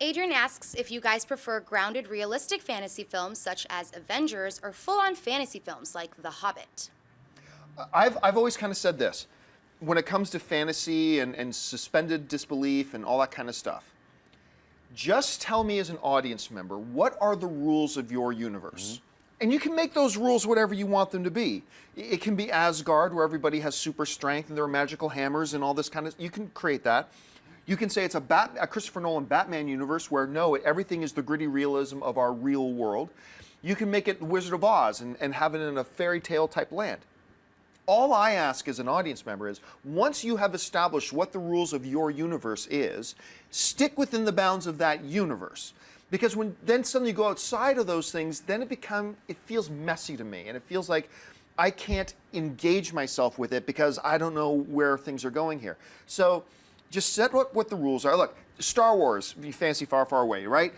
Adrian asks if you guys prefer grounded, realistic fantasy films such as Avengers or full-on fantasy films like The Hobbit. I've always kind of said this. When it comes to fantasy and suspended disbelief and all that kind of stuff, just tell me as an audience member, what are the rules of your universe? And you can make those rules whatever you want them to be. It can be Asgard, where everybody has super strength and there are magical hammers and all this kind of, you can create that. You can say it's a Christopher Nolan Batman universe where no, everything is the gritty realism of our real world. You can make it Wizard of Oz and have it in a fairy tale type land. All I ask as an audience member is, once you have established what the rules of your universe is, stick within the bounds of that universe. Because when then suddenly you go outside of those things, then it feels messy to me, and it feels like I can't engage myself with it because I don't know where things are going here. So just set what the rules are. Look, Star Wars, fancy far, far away, right?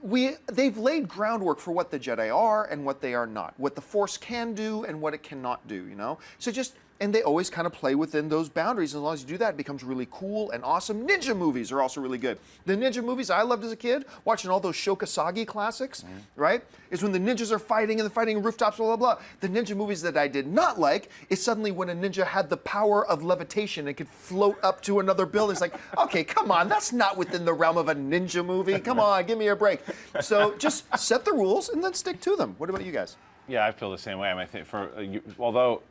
They've laid groundwork for what the Jedi are and what they are not, what the Force can do and what it cannot do, you know? And they always kind of play within those boundaries. As long as you do that, it becomes really cool and awesome. Ninja movies are also really good. The ninja movies I loved as a kid, watching all those Shokasagi classics, right, is when the ninjas are fighting and they're fighting rooftops, blah, blah, blah. The ninja movies that I did not like is suddenly when a ninja had the power of levitation and could float up to another building. It's like, okay, come on, that's not within the realm of a ninja movie. Come on, give me a break. So just set the rules and then stick to them. What about you guys? Yeah, I feel the same way. I mean, I think although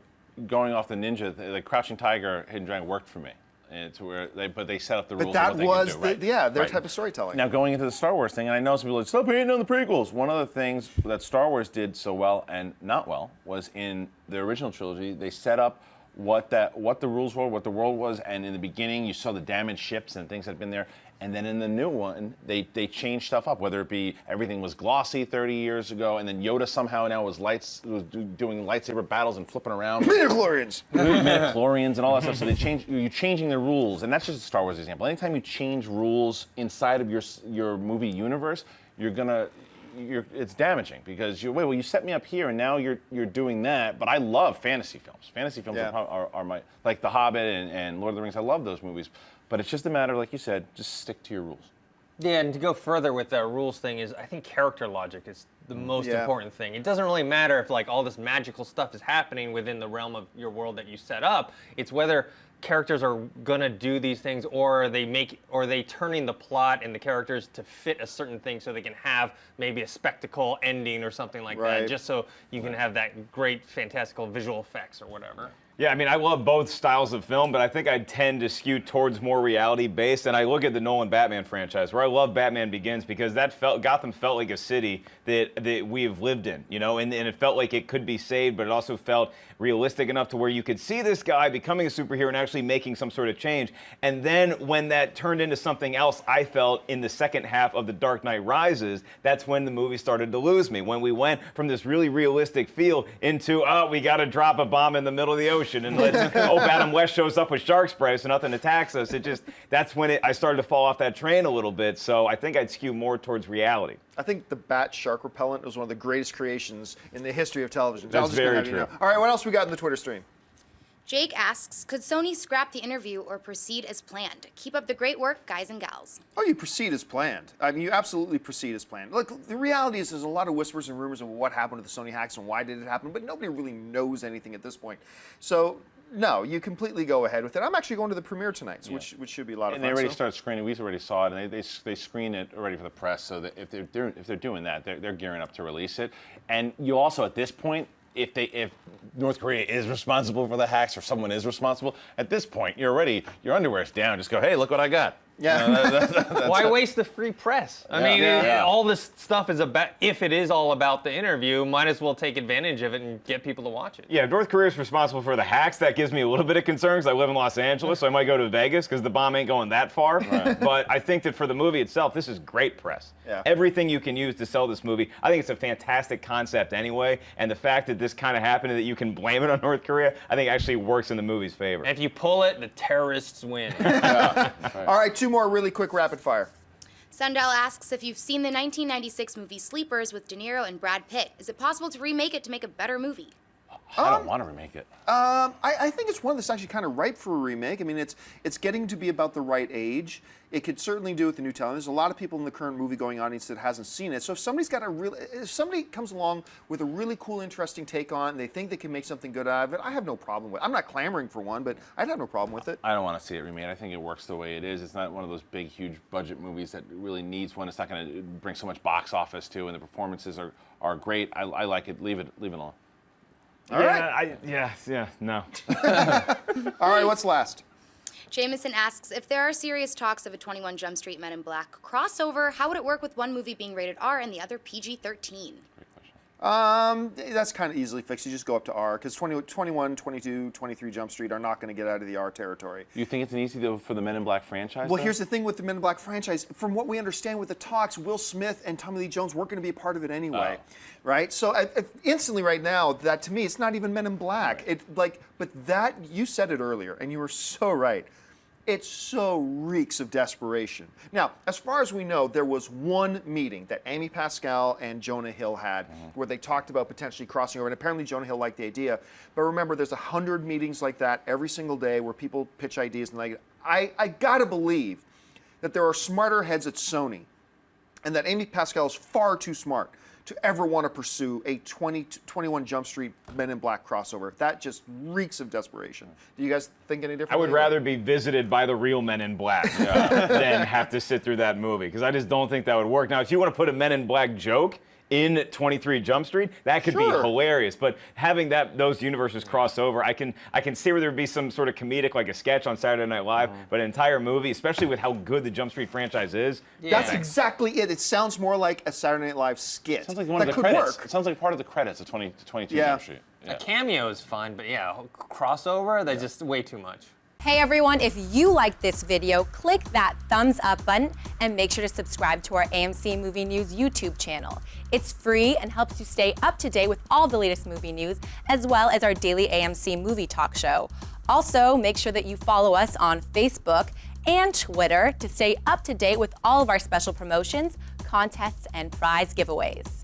going off the ninja, the Crouching Tiger, Hidden Dragon worked for me. It's where they set up the rules. But that of what was they can do, their type of storytelling. Now going into the Star Wars thing, and I know some people are like, stop hating on the prequels. One of the things that Star Wars did so well and not well was in the original trilogy, they set up what the rules were, what the world was, and in the beginning you saw the damaged ships and things that had been there. And then in the new one, they changed stuff up, whether it be everything was glossy 30 years ago, and then Yoda somehow now was doing lightsaber battles and flipping around. Midichlorians! Midichlorians and all that stuff. So you're changing the rules, and that's just a Star Wars example. Anytime you change rules inside of your movie universe, it's damaging because you set me up here and now you're doing that. But I love fantasy films. Fantasy films are my, like The Hobbit and Lord of the Rings. I love those movies. But it's just a matter of, like you said, just stick to your rules. Yeah, and to go further with the rules thing is, I think character logic is the most important thing. It doesn't really matter if like all this magical stuff is happening within the realm of your world that you set up. It's whether characters are gonna do these things, or are they turning the plot and the characters to fit a certain thing so they can have maybe a spectacle ending or something like that, just so you can have that great fantastical visual effects or whatever. Yeah, I mean, I love both styles of film, but I think I tend to skew towards more reality-based. And I look at the Nolan Batman franchise, where I love Batman Begins, because Gotham felt like a city that we have lived in, you know, and it felt like it could be saved, but it also felt realistic enough to where you could see this guy becoming a superhero and actually making some sort of change. And then when that turned into something else, I felt in the second half of The Dark Knight Rises, that's when the movie started to lose me. When we went from this really realistic feel into, oh, we got to drop a bomb in the middle of the ocean. And Adam West shows up with shark spray so nothing attacks us. That's when I started to fall off that train a little bit. So I think I'd skew more towards reality. I think the bat shark repellent was one of the greatest creations in the history of television. That's very true. All right, what else we got in the Twitter stream? Jake asks, could Sony scrap the interview or proceed as planned? Keep up the great work, guys and gals. Oh, you proceed as planned. I mean, you absolutely proceed as planned. Look, the reality is there's a lot of whispers and rumors of what happened to the Sony hacks and why did it happen, but nobody really knows anything at this point. So, no, you completely go ahead with it. I'm actually going to the premiere tonight, which should be a lot of fun. And they already started screening. We already saw it, and they screen it already for the press. So that if they're doing that, they're gearing up to release it. And you also, at this point, if North Korea is responsible for the hacks or someone is responsible, at this point your underwear's down. Just go, hey, look what I got. Yeah. Why waste the free press? I mean, all this stuff is about, if it is all about the interview, might as well take advantage of it and get people to watch it. Yeah, if North Korea is responsible for the hacks, that gives me a little bit of concern because I live in Los Angeles, so I might go to Vegas because the bomb ain't going that far. Right. But I think that for the movie itself, this is great press. Yeah. Everything you can use to sell this movie, I think it's a fantastic concept anyway, and the fact that this kind of happened and that you can blame it on North Korea, I think actually works in the movie's favor. And if you pull it, the terrorists win. Right. All right, two more really quick rapid fire. Sundell asks if you've seen the 1996 movie Sleepers with De Niro and Brad Pitt. Is it possible to remake it to make a better movie? I don't want to remake it. I think it's one that's actually kind of ripe for a remake. I mean, it's getting to be about the right age. It could certainly do with the new talent. There's a lot of people in the current movie-going audience that hasn't seen it. So if somebody comes along with a really cool, interesting take on, they think they can make something good out of it, I have no problem with it. I'm not clamoring for one, but I'd have no problem with it. I don't want to see it remade. I think it works the way it is. It's not one of those big, huge budget movies that really needs one. It's not going to bring so much box office to, and the performances are great. I like it. Leave it alone. All right. No. All right, what's last? Jameson asks, if there are serious talks of a 21 Jump Street Men in Black crossover, how would it work with one movie being rated R and the other PG-13? That's kind of easily fixed. You just go up to R, because 21, 22, 23 Jump Street are not going to get out of the R territory. You think it's an easy deal for the Men in Black franchise? Well, though? here's the thing with the Men in Black franchise. From what we understand with the talks, Will Smith and Tommy Lee Jones weren't going to be a part of it anyway, right? So instantly right now, that to me, it's not even Men in Black. Right. But that, you said it earlier, and you were so right. It so reeks of desperation. Now, as far as we know, there was one meeting that Amy Pascal and Jonah Hill had where they talked about potentially crossing over, and apparently Jonah Hill liked the idea. But remember, there's 100 meetings like that every single day where people pitch ideas and like, I gotta believe that there are smarter heads at Sony and that Amy Pascal is far too smart to ever want to pursue a 21 Jump Street Men in Black crossover. That just reeks of desperation. Do you guys think any differently? I would rather be visited by the real Men in Black than have to sit through that movie, because I just don't think that would work. Now, if you want to put a Men in Black joke in 23 Jump Street, that could be hilarious. But having those universes cross over, I can see where there would be some sort of comedic, like a sketch on Saturday Night Live, but an entire movie, especially with how good the Jump Street franchise is. Yeah. That's exactly it. It sounds more like a Saturday Night Live skit. Sounds like one that of the could credits. work. It sounds like part of the credits of 22 Yeah. Jump Street. Yeah. A cameo is fine, but yeah, crossover, that's just way too much. Hey everyone, if you liked this video, click that thumbs up button and make sure to subscribe to our AMC Movie News YouTube channel. It's free and helps you stay up to date with all the latest movie news, as well as our daily AMC movie talk show. Also, make sure that you follow us on Facebook and Twitter to stay up to date with all of our special promotions, contests, and prize giveaways.